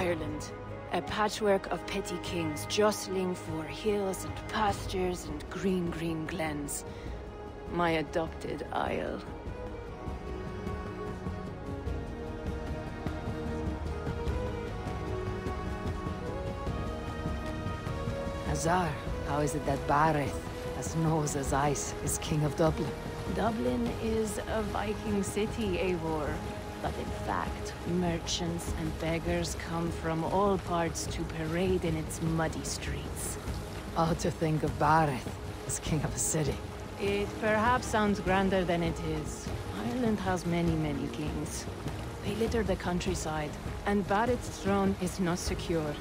Ireland. A patchwork of petty kings jostling for hills and pastures and green glens. My adopted isle. Azar, how is it that Bareth, as knows as ice, is king of Dublin? Dublin is a Viking city, Eivor. But in fact, merchants and beggars come from all parts to parade in its muddy streets. Odd to think of Bareth as king of a city. It perhaps sounds grander than it is. Ireland has many kings. They litter the countryside, and Bareth's throne is not secure.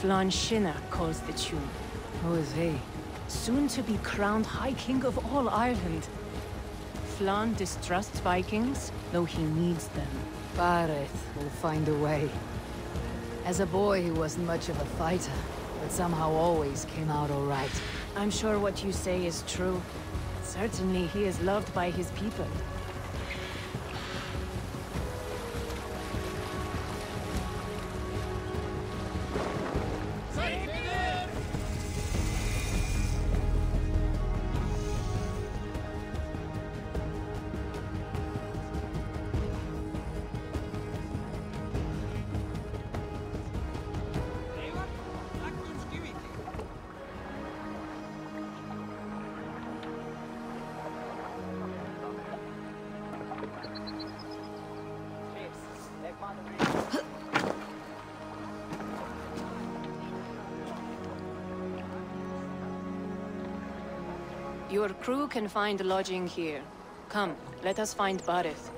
Flann Sinna calls the tune. Who is he? Soon to be crowned High King of all Ireland. Flann distrusts Vikings, though he needs them. Bareth will find a way. As a boy, he wasn't much of a fighter, but somehow always came out all right. I'm sure what you say is true. Certainly he is loved by his people. Your crew can find lodging here. Come, let us find Bareth.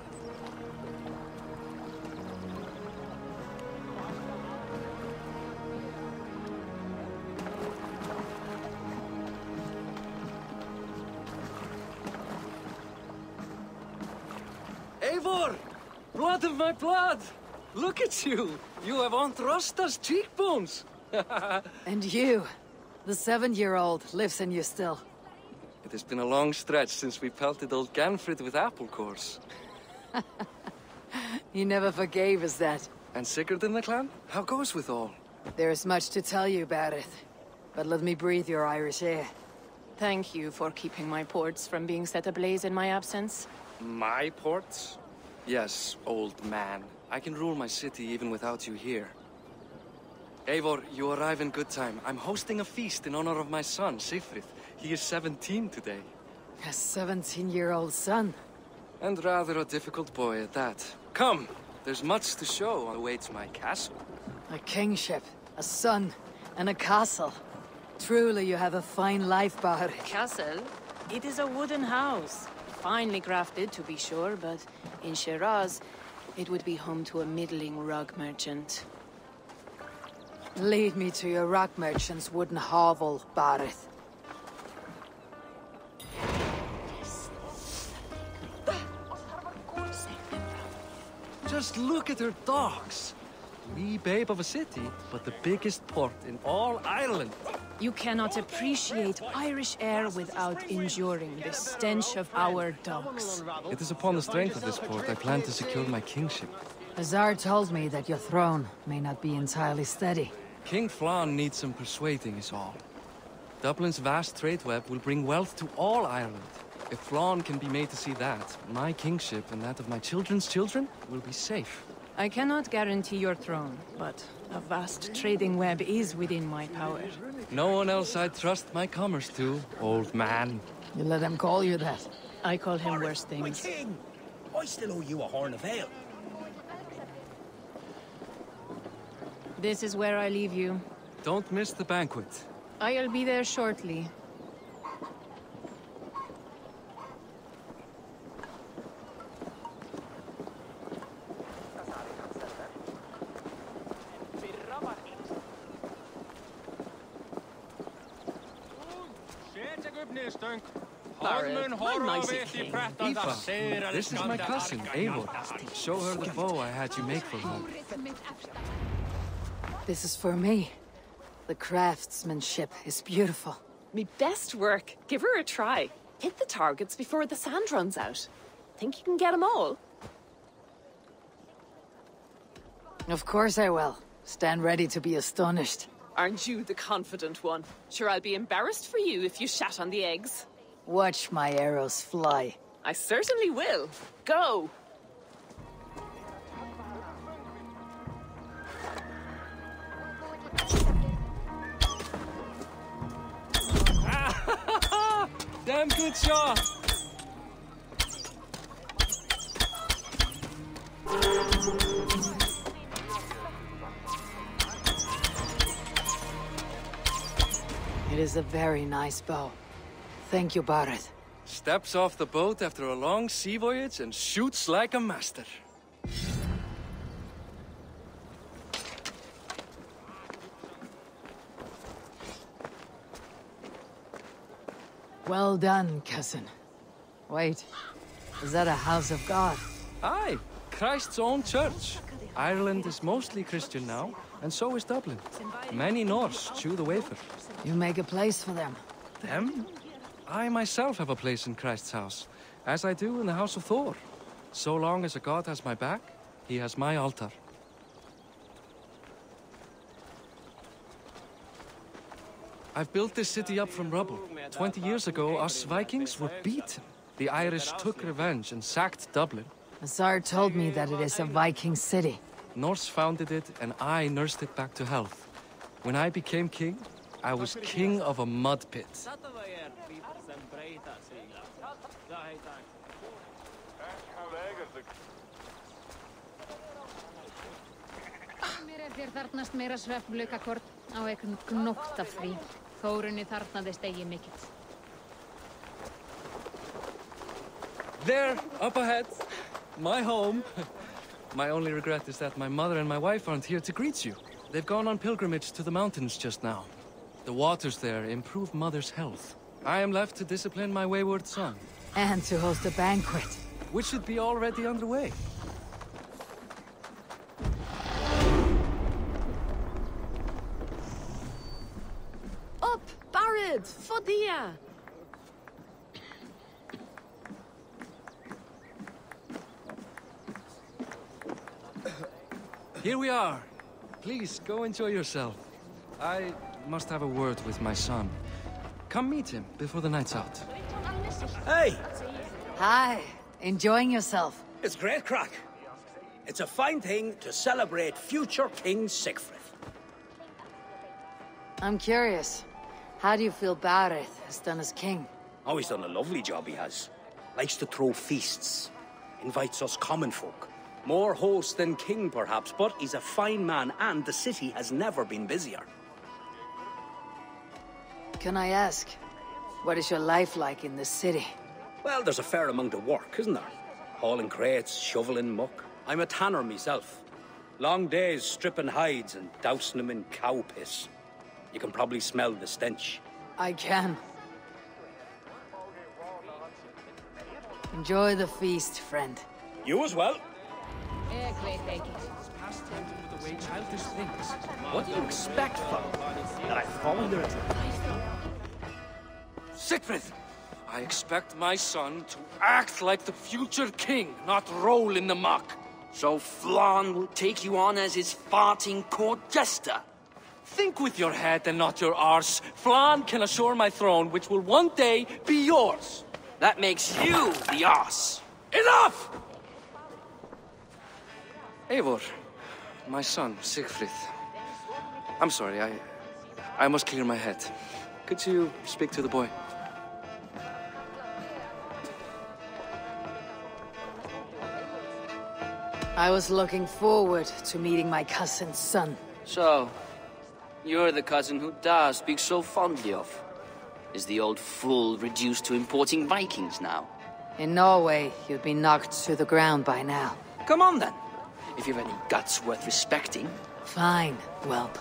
Eivor! Blood of my blood! Look at you! You have Aunt Rosta's cheekbones! And you, the 7-year-old, lives in you still. It has been a long stretch since we pelted old Ganfrid with apple cores. He never forgave us that. And Sigurd in the clan? How goes with all? There is much to tell you, Bareth. But let me breathe your Irish air. Thank you for keeping my ports from being set ablaze in my absence. My ports? Yes, old man. I can rule my city even without you here. Eivor, you arrive in good time. I'm hosting a feast in honor of my son, Sigfrid. He is 17 today. A 17-year-old son? And rather a difficult boy at that. Come! There's much to show awaits my castle. A kingship, a son, and a castle. Truly you have a fine life, Bareth. Castle? It is a wooden house. Finely crafted, to be sure, but in Shiraz, it would be home to a middling rug merchant. Lead me to your rock merchant's wooden hovel, Bareth. Just look at her docks. Wee babe of a city, but the biggest port in all Ireland. You cannot appreciate Irish air without enduring the stench of our docks. It is upon the strength of this port I plan to secure my kingship. Azar told me that your throne may not be entirely steady. King Flann needs some persuading is all. Dublin's vast trade web will bring wealth to all Ireland. If Flann can be made to see that, my kingship and that of my children's children will be safe. I cannot guarantee your throne, but a vast trading web is within my power. No one else I'd trust my commerce to, old man. You let him call you that. I call him worse things. My king! I still owe you a horn of ale. This is where I leave you. Don't miss the banquet. I'll be there shortly. Aoife, this is my cousin, Eivor. Show her the bow I had you make for her. This is for me. The craftsmanship is beautiful. Me best work. Give her a try. Hit the targets before the sand runs out. Think you can get them all? Of course I will. Stand ready to be astonished. Aren't you the confident one? Sure, I'll be embarrassed for you if you shat on the eggs. Watch my arrows fly. I certainly will. Go! Damn good shot! It is a very nice bow. Thank you, Barret. Steps off the boat after a long sea voyage and shoots like a master. Well done, cousin. Wait, is that a house of God? Aye, Christ's own church. Ireland is mostly Christian now, and so is Dublin. Many Norse chew the wafer. You make a place for them. Them? I myself have a place in Christ's house, as I do in the house of Thor. So long as a god has my back, he has my altar. I've built this city up from rubble. 20 years ago, us Vikings were beaten. The Irish took revenge and sacked Dublin. Azar told me that it is a Viking city. Norse founded it, and I nursed it back to health. When I became king, I was king of a mud pit. Mér þér þarnast meira svefnlaukakort á einhvern gnótt af því. Þórunni þarnaðist eigi mikill. There, up ahead, my home. My only regret is that my mother and my wife aren't here to greet you. They've gone on pilgrimage to the mountains just now. The waters there improve mother's health. I am left to discipline my wayward son. And to host a banquet. Which should be already underway. Up, Barret! Fodia! Here we are. Please, go enjoy yourself. I must have a word with my son. Come meet him before the night's out. Hey, Hi, enjoying yourself? it's great crack. It's a fine thing to celebrate future King Sigfrid. I'm curious. How do you feel Barret has done as king? Oh, he's done a lovely job, he has. Likes to throw feasts. Invites us common folk. More host than king, perhaps, but he's a fine man, and the city has never been busier. Can I ask, what is your life like in the city? Well, there's a fair amount of work, isn't there? Hauling crates, shoveling muck. I'm a tanner myself. Long days stripping hides and dousing them in cow piss. You can probably smell the stench. I can. Enjoy the feast, friend. You as well. Past time to do the way childish things. What do you expect, fellow? That I follow your advice? Sigfrid! I expect my son to act like the future king, not roll in the muck. So Flan will take you on as his farting court jester? Think with your head and not your arse. Flan can assure my throne, which will one day be yours. That makes you the ass. Enough! Eivor, my son, Sigfrid. I'm sorry, I must clear my head. Could you speak to the boy? I was looking forward to meeting my cousin's son. So, you're the cousin who Da speaks so fondly of. Is the old fool reduced to importing Vikings now? In Norway, you'd be knocked to the ground by now. Come on then, if you've any guts worth respecting. Fine, whelp.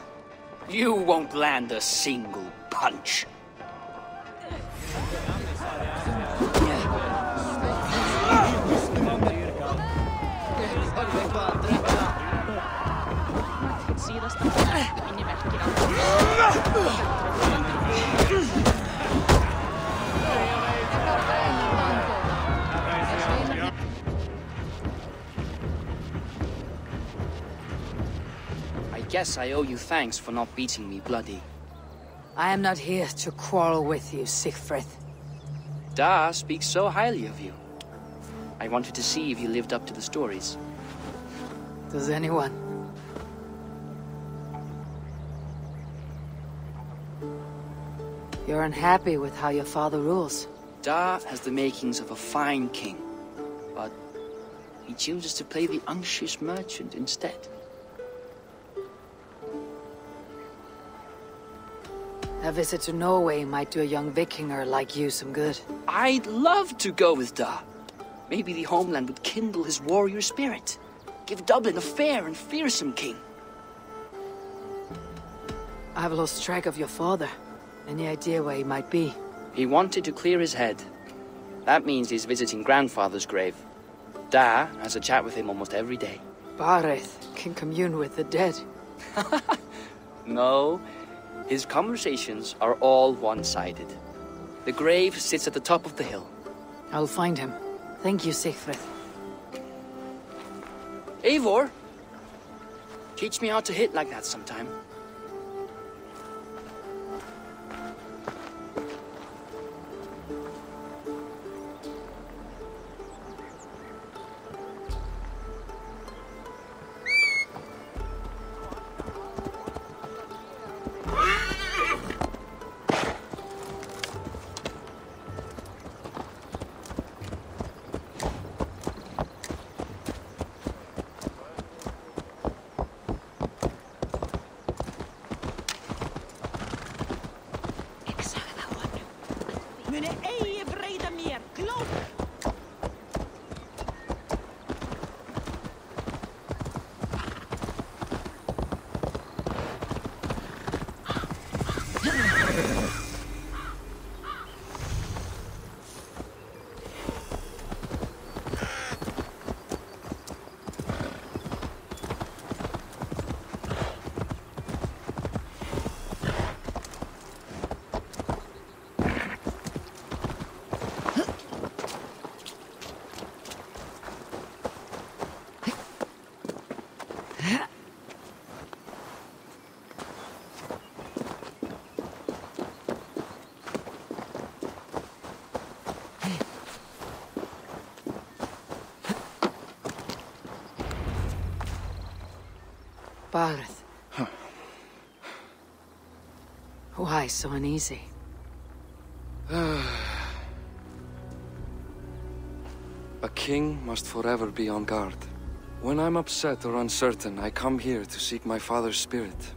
You won't land a single punch. guess I owe you thanks for not beating me bloody. I am not here to quarrel with you, Siegfried. Da speaks so highly of you. I wanted to see if you lived up to the stories. Does anyone? You're unhappy with how your father rules? Da has the makings of a fine king, but he chooses to play the unctuous merchant instead. A visit to Norway might do a young Vikinger like you some good. I'd love to go with Da. Maybe the homeland would kindle his warrior spirit. Give Dublin a fair and fearsome king. I've lost track of your father. Any idea where he might be? He wanted to clear his head. That means he's visiting grandfather's grave. Da has a chat with him almost every day. Bareth can commune with the dead. No, his conversations are all one-sided. The grave sits at the top of the hill. I'll find him. Thank you, Siegfried. Eivor! Teach me how to hit like that sometime. Bareth. Why so uneasy? A king must forever be on guard. When I'm upset or uncertain, I come here to seek my father's spirit.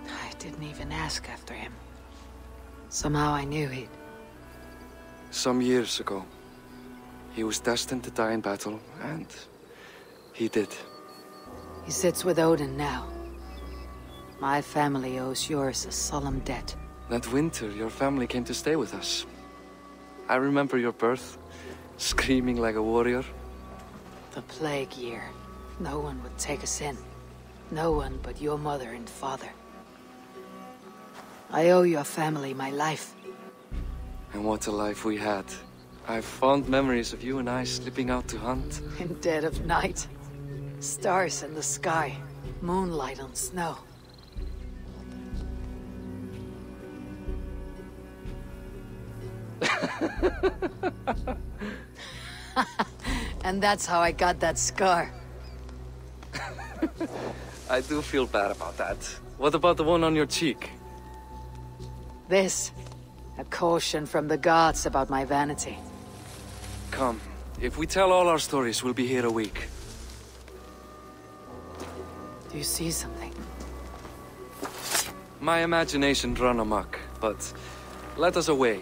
I didn't even ask after him. Somehow I knew he'd... Some years ago, he was destined to die in battle, and he did. He sits with Odin now. My family owes yours a solemn debt. That winter, your family came to stay with us. I remember your birth, screaming like a warrior. The plague year. No one would take us in. No one but your mother and father. I owe your family my life. And what a life we had. I've fond memories of you and I slipping out to hunt. In dead of night. Stars in the sky. Moonlight on snow. And that's how I got that scar. I do feel bad about that. What about the one on your cheek? This. A caution from the gods about my vanity. Come. If we tell all our stories, we'll be here a week. Do you see something? My imagination run amok, but let us away.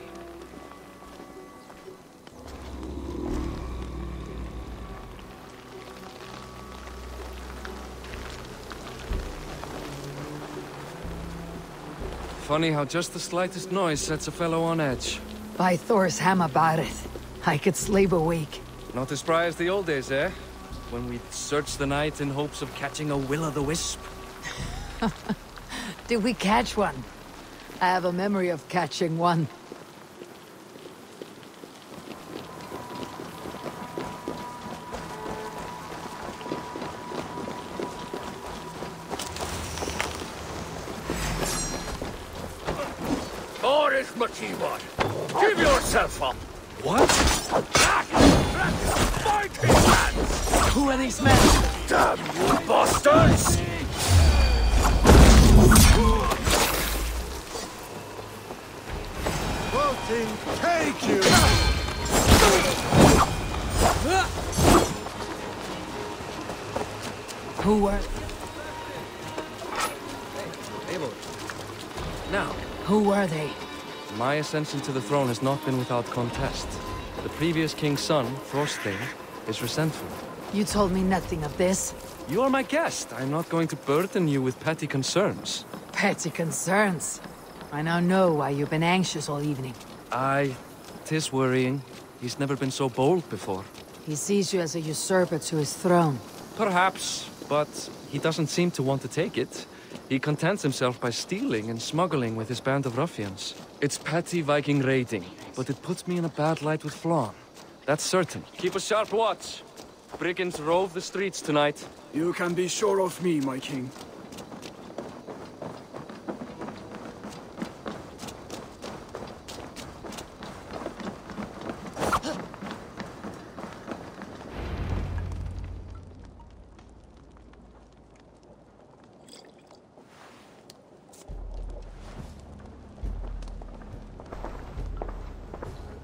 Funny how just the slightest noise sets a fellow on edge. By Thor's hammer, Bareth. I could sleep a week. Not as spry as the old days, eh? When we'd search the night in hopes of catching a will-o'-the-wisp. Did we catch one? I have a memory of catching one. is much Eivor. Give yourself up. What? Fighting hands! Who are these men? Damn you bastards! Voting, take you! Who were... Eivor. Now. Who were they? My ascension to the throne has not been without contest. The previous king's son, Torstein, is resentful. You told me nothing of this. You are my guest. I'm not going to burden you with petty concerns. Petty concerns. I now know why you've been anxious all evening. Aye, 'tis worrying. He's never been so bold before. He sees you as a usurper to his throne. Perhaps, but he doesn't seem to want to take it. He contents himself by stealing and smuggling with his band of ruffians. It's petty Viking raiding, but it puts me in a bad light with Flann. That's certain. Keep a sharp watch. Brigands rove the streets tonight. You can be sure of me, my king.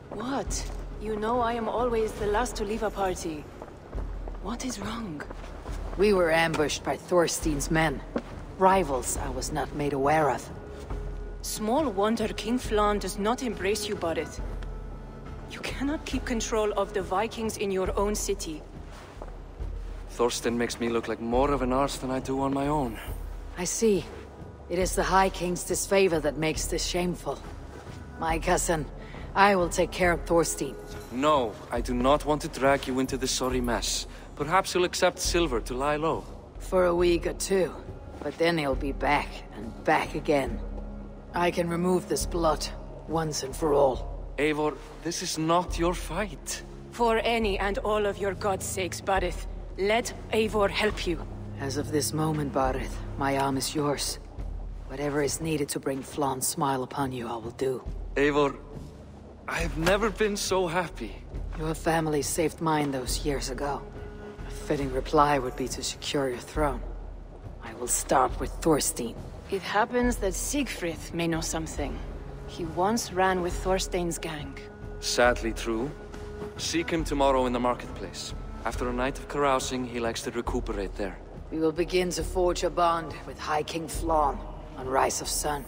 What? You know I am always the last to leave a party. What is wrong? We were ambushed by Torstein's men. Rivals I was not made aware of. Small wonder King Flann does not embrace you, Barret. You cannot keep control of the Vikings in your own city. Torstein makes me look like more of an arse than I do on my own. I see. It is the High King's disfavor that makes this shameful. My cousin, I will take care of Torstein. No, I do not want to drag you into this sorry mess. Perhaps he'll accept silver to lie low. For a week or two. But then he'll be back, and back again. I can remove this blot, once and for all. Eivor, this is not your fight. For any and all of your god's sakes, Barret, let Eivor help you. As of this moment, Barret, my arm is yours. Whatever is needed to bring Flann's smile upon you, I will do. Eivor, I have never been so happy. Your family saved mine those years ago. A fitting reply would be to secure your throne. I will start with Torstein. It happens that Siegfried may know something. He once ran with Thorstein's gang. Sadly true. Seek him tomorrow in the marketplace. After a night of carousing, he likes to recuperate there. We will begin to forge a bond with High King Flann on Rise of Sun.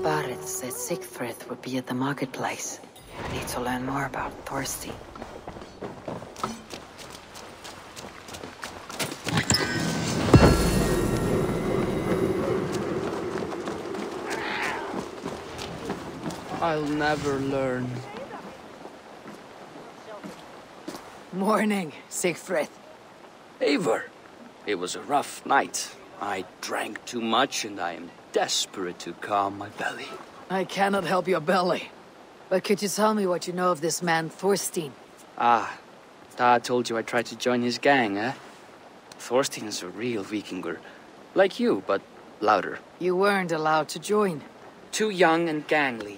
Barret said Siegfried would be at the marketplace. I need to learn more about Torstein. I'll never learn. Morning, Siegfried. Eivor, it was a rough night. I drank too much and I am desperate to calm my belly. I cannot help your belly. But could you tell me what you know of this man, Torstein? Ah, Dad told you I tried to join his gang, eh? Torstein is a real Vikinger. Like you, but louder. You weren't allowed to join. Too young and gangly.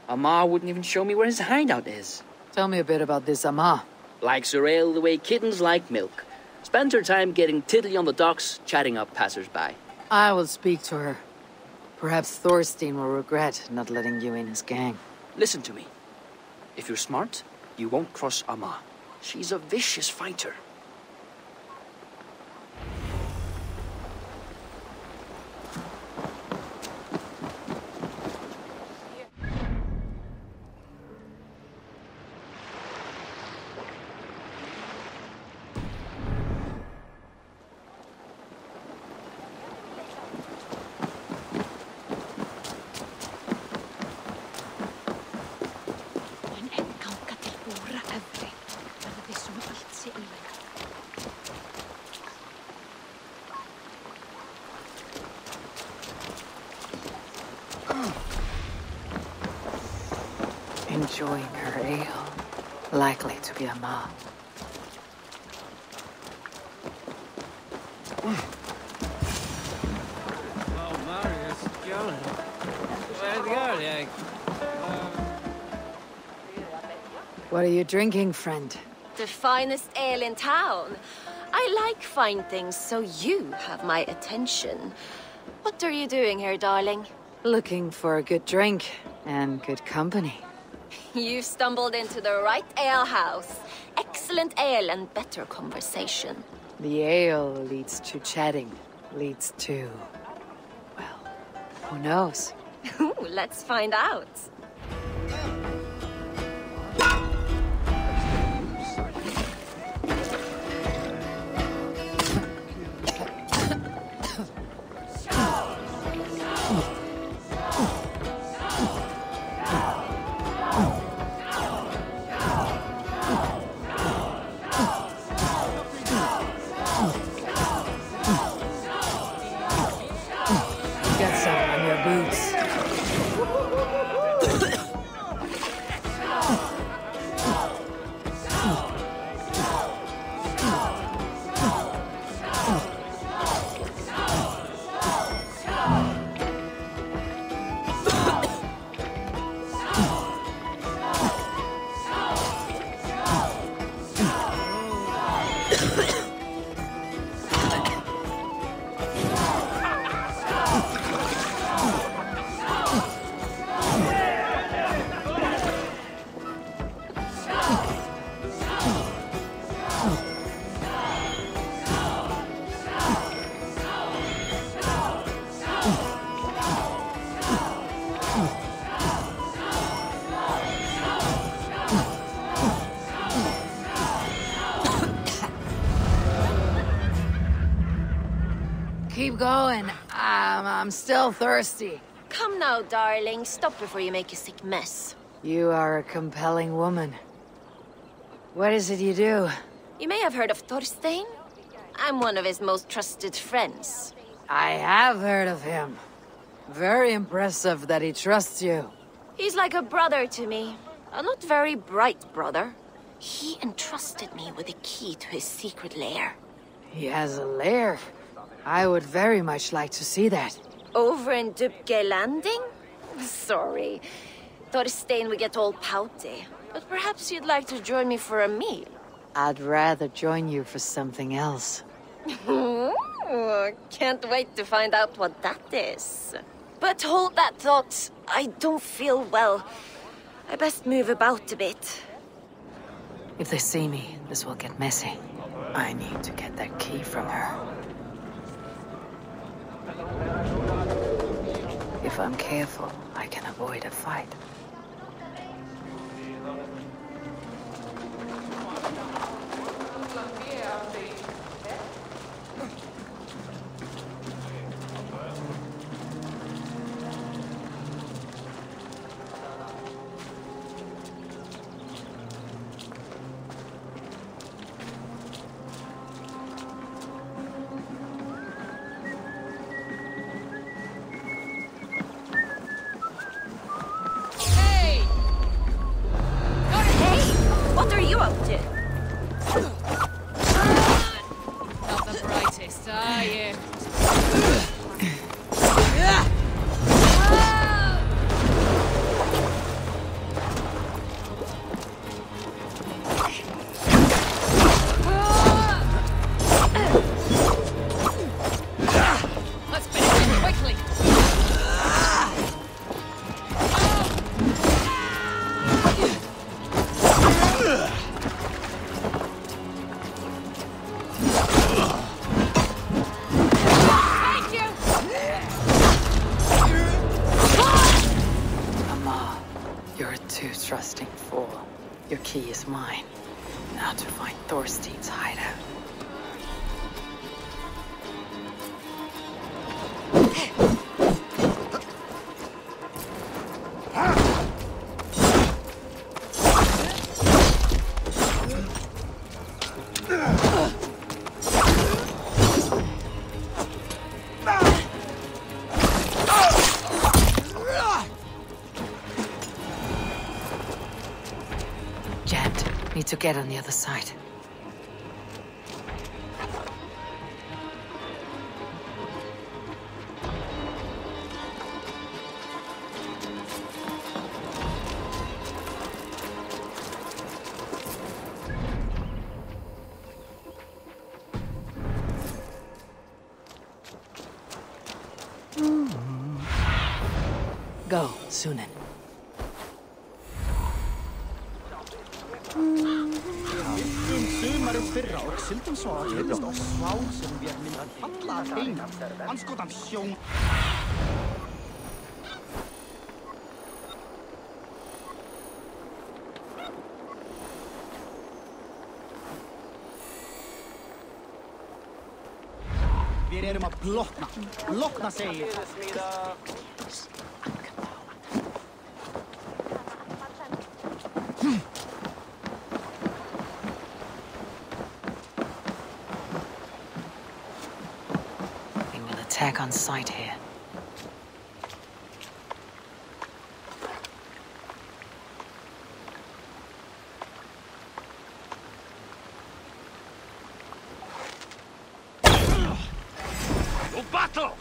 Amma wouldn't even show me where his hideout is. Tell me a bit about this Amma. Likes her ale the way kittens like milk. Spends her time getting tiddly on the docks, chatting up passers-by. I will speak to her. Perhaps Torstein will regret not letting you in his gang. Listen to me. If you're smart, you won't cross Amma. She's a vicious fighter. enjoying her ale. Likely to be a mob. Oh, Marius, Gillen. Where's the girl, yeah? What are you drinking, friend? The finest ale in town. I like fine things, so you have my attention. What are you doing here, darling? Looking for a good drink and good company. You've stumbled into the right alehouse. Excellent ale and better conversation. The ale leads to chatting, leads to... well, who knows? Ooh, let's find out. Get some on your boots. Keep going. I'm still thirsty. Come now, darling. Stop before you make a sick mess. You are a compelling woman. What is it you do? You may have heard of Torstein. I'm one of his most trusted friends. I have heard of him. Very impressive that he trusts you. He's like a brother to me. A not very bright brother. He entrusted me with the key to his secret lair. He has a lair. I would very much like to see that. Over in Dubke Landing? Sorry. Torstein would get all pouty. But perhaps you'd like to join me for a meal. I'd rather join you for something else. Ooh, can't wait to find out what that is. But hold that thought. I don't feel well. I best move about a bit. If they see me, this will get messy. I need to get that key from her. If I'm careful, I can avoid a fight. What are you up to? Not the brightest, are you? Let's finish it quickly. Trusting fool. Your key is mine. Now to find Torstein's hideout. Need to get on the other side. Go, Sunan. Vi erum að blotna. Blotna segi ég. We will attack on sight here. Battle!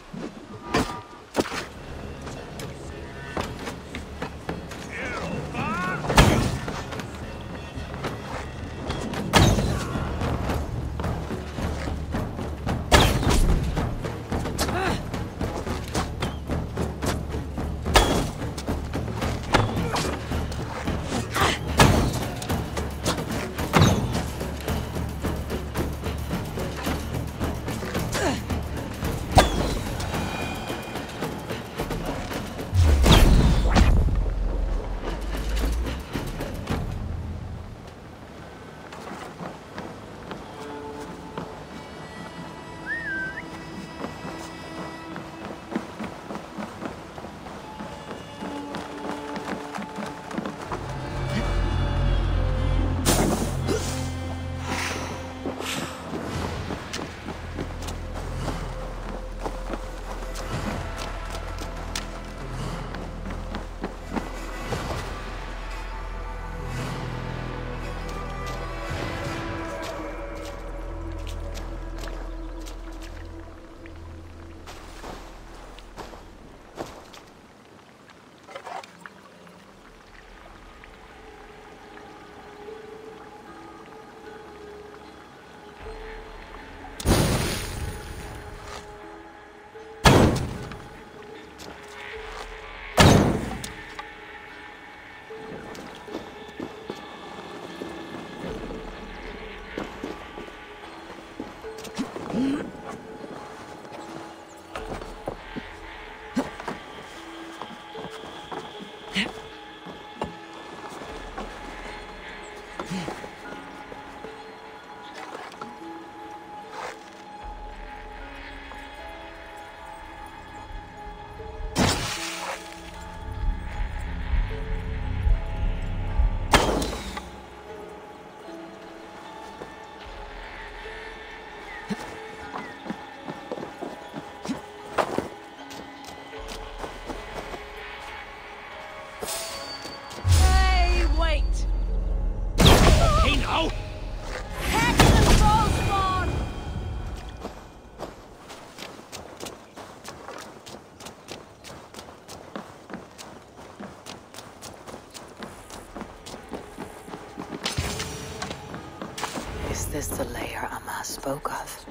Is this the lair Amma spoke of?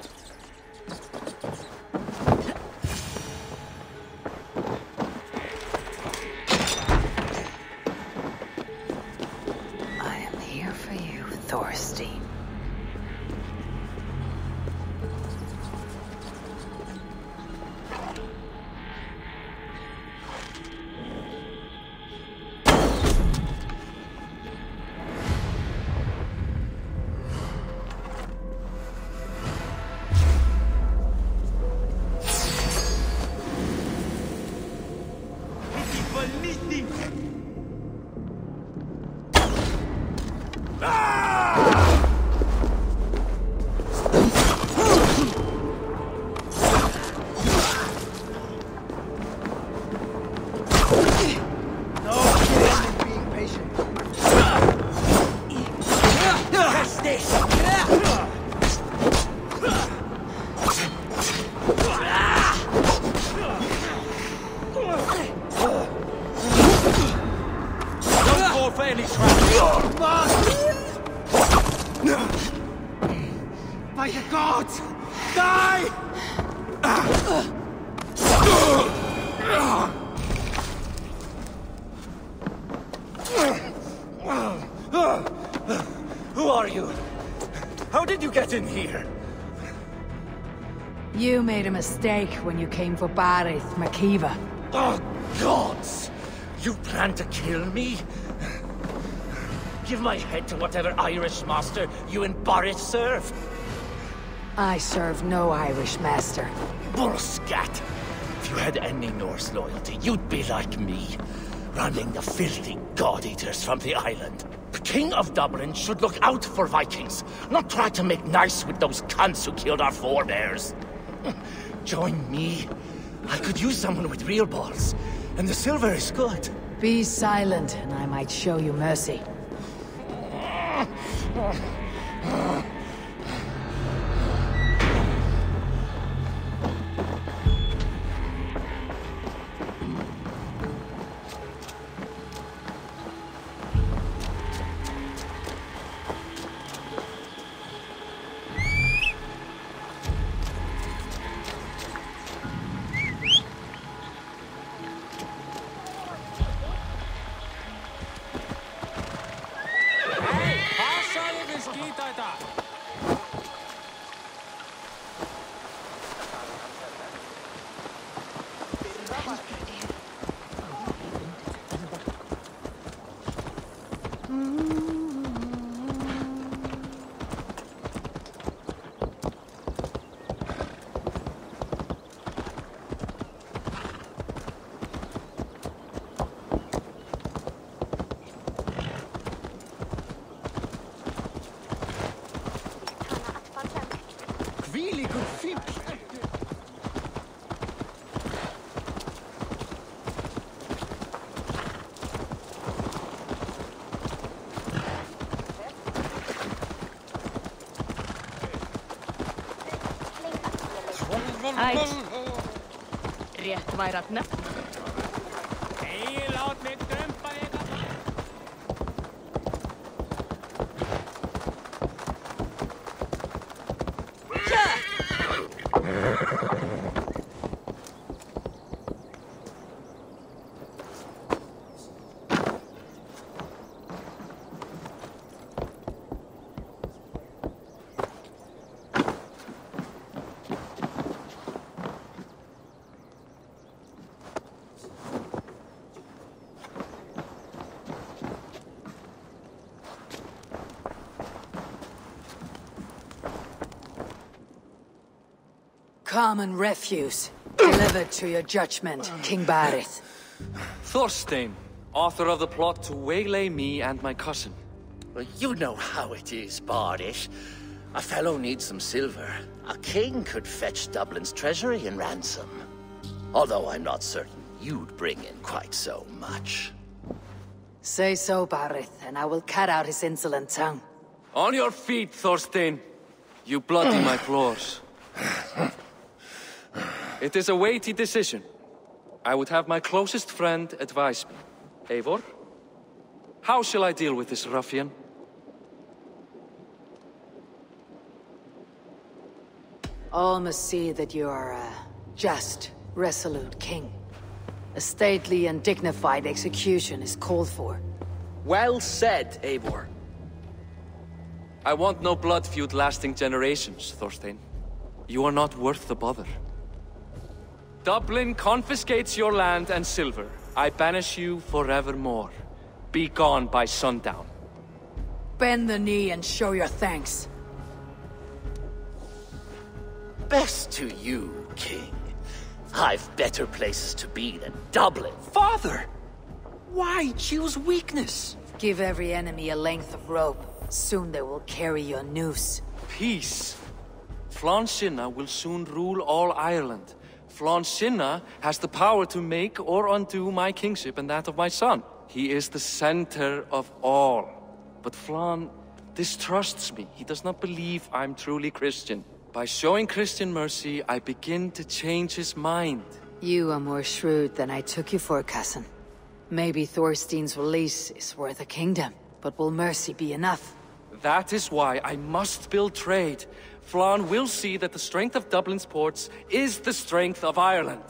I am here for you, Torstein. for any trap! By the gods! Die! Who are you? How did you get in here? You made a mistake when you came for Barith, Makiva. Oh, gods! You plan to kill me? Give my head to whatever Irish master you and Barith serve. I serve no Irish master. Bullscat! If you had any Norse loyalty, you'd be like me, running the filthy god-eaters from the island. The King of Dublin should look out for Vikings, not try to make nice with those cunts who killed our forebears. Join me. I could use someone with real balls, and the silver is good. Be silent, and I might show you mercy. Rétt væri að nefna. Common refuse, delivered to your judgment, King Barith. Torstein, author of the plot to waylay me and my cousin. Well, you know how it is, Bardish. A fellow needs some silver. A king could fetch Dublin's treasury in ransom. Although I'm not certain you'd bring in quite so much. Say so, Barith, and I will cut out his insolent tongue. On your feet, Torstein. You bloody my floors. It is a weighty decision. I would have my closest friend advise me. Eivor, how shall I deal with this ruffian? All must see that you are a just, resolute king. A stately and dignified execution is called for. Well said, Eivor. I want no blood feud lasting generations, Torstein. You are not worth the bother. Dublin confiscates your land and silver. I banish you forevermore. Be gone by sundown. Bend the knee and show your thanks. Best to you, King. I've better places to be than Dublin. Father! Why choose weakness? Give every enemy a length of rope. Soon they will carry your noose. Peace. Flann Sinna will soon rule all Ireland. Flann Sinna has the power to make or undo my kingship and that of my son. He is the center of all. But Flann distrusts me. He does not believe I'm truly Christian. By showing Christian mercy, I begin to change his mind. You are more shrewd than I took you for, cousin. Maybe Torstein's release is worth a kingdom, but will mercy be enough? That is why I must build trade. Flann will see that the strength of Dublin's ports is the strength of Ireland.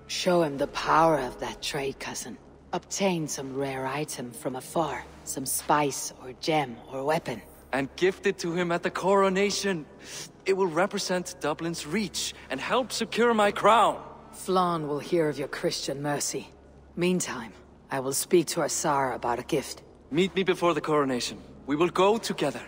Show him the power of that trade, cousin. Obtain some rare item from afar. Some spice or gem or weapon. And gift it to him at the coronation. It will represent Dublin's reach and help secure my crown. Flann will hear of your Christian mercy. Meantime, I will speak to Asar about a gift. Meet me before the coronation. We will go together.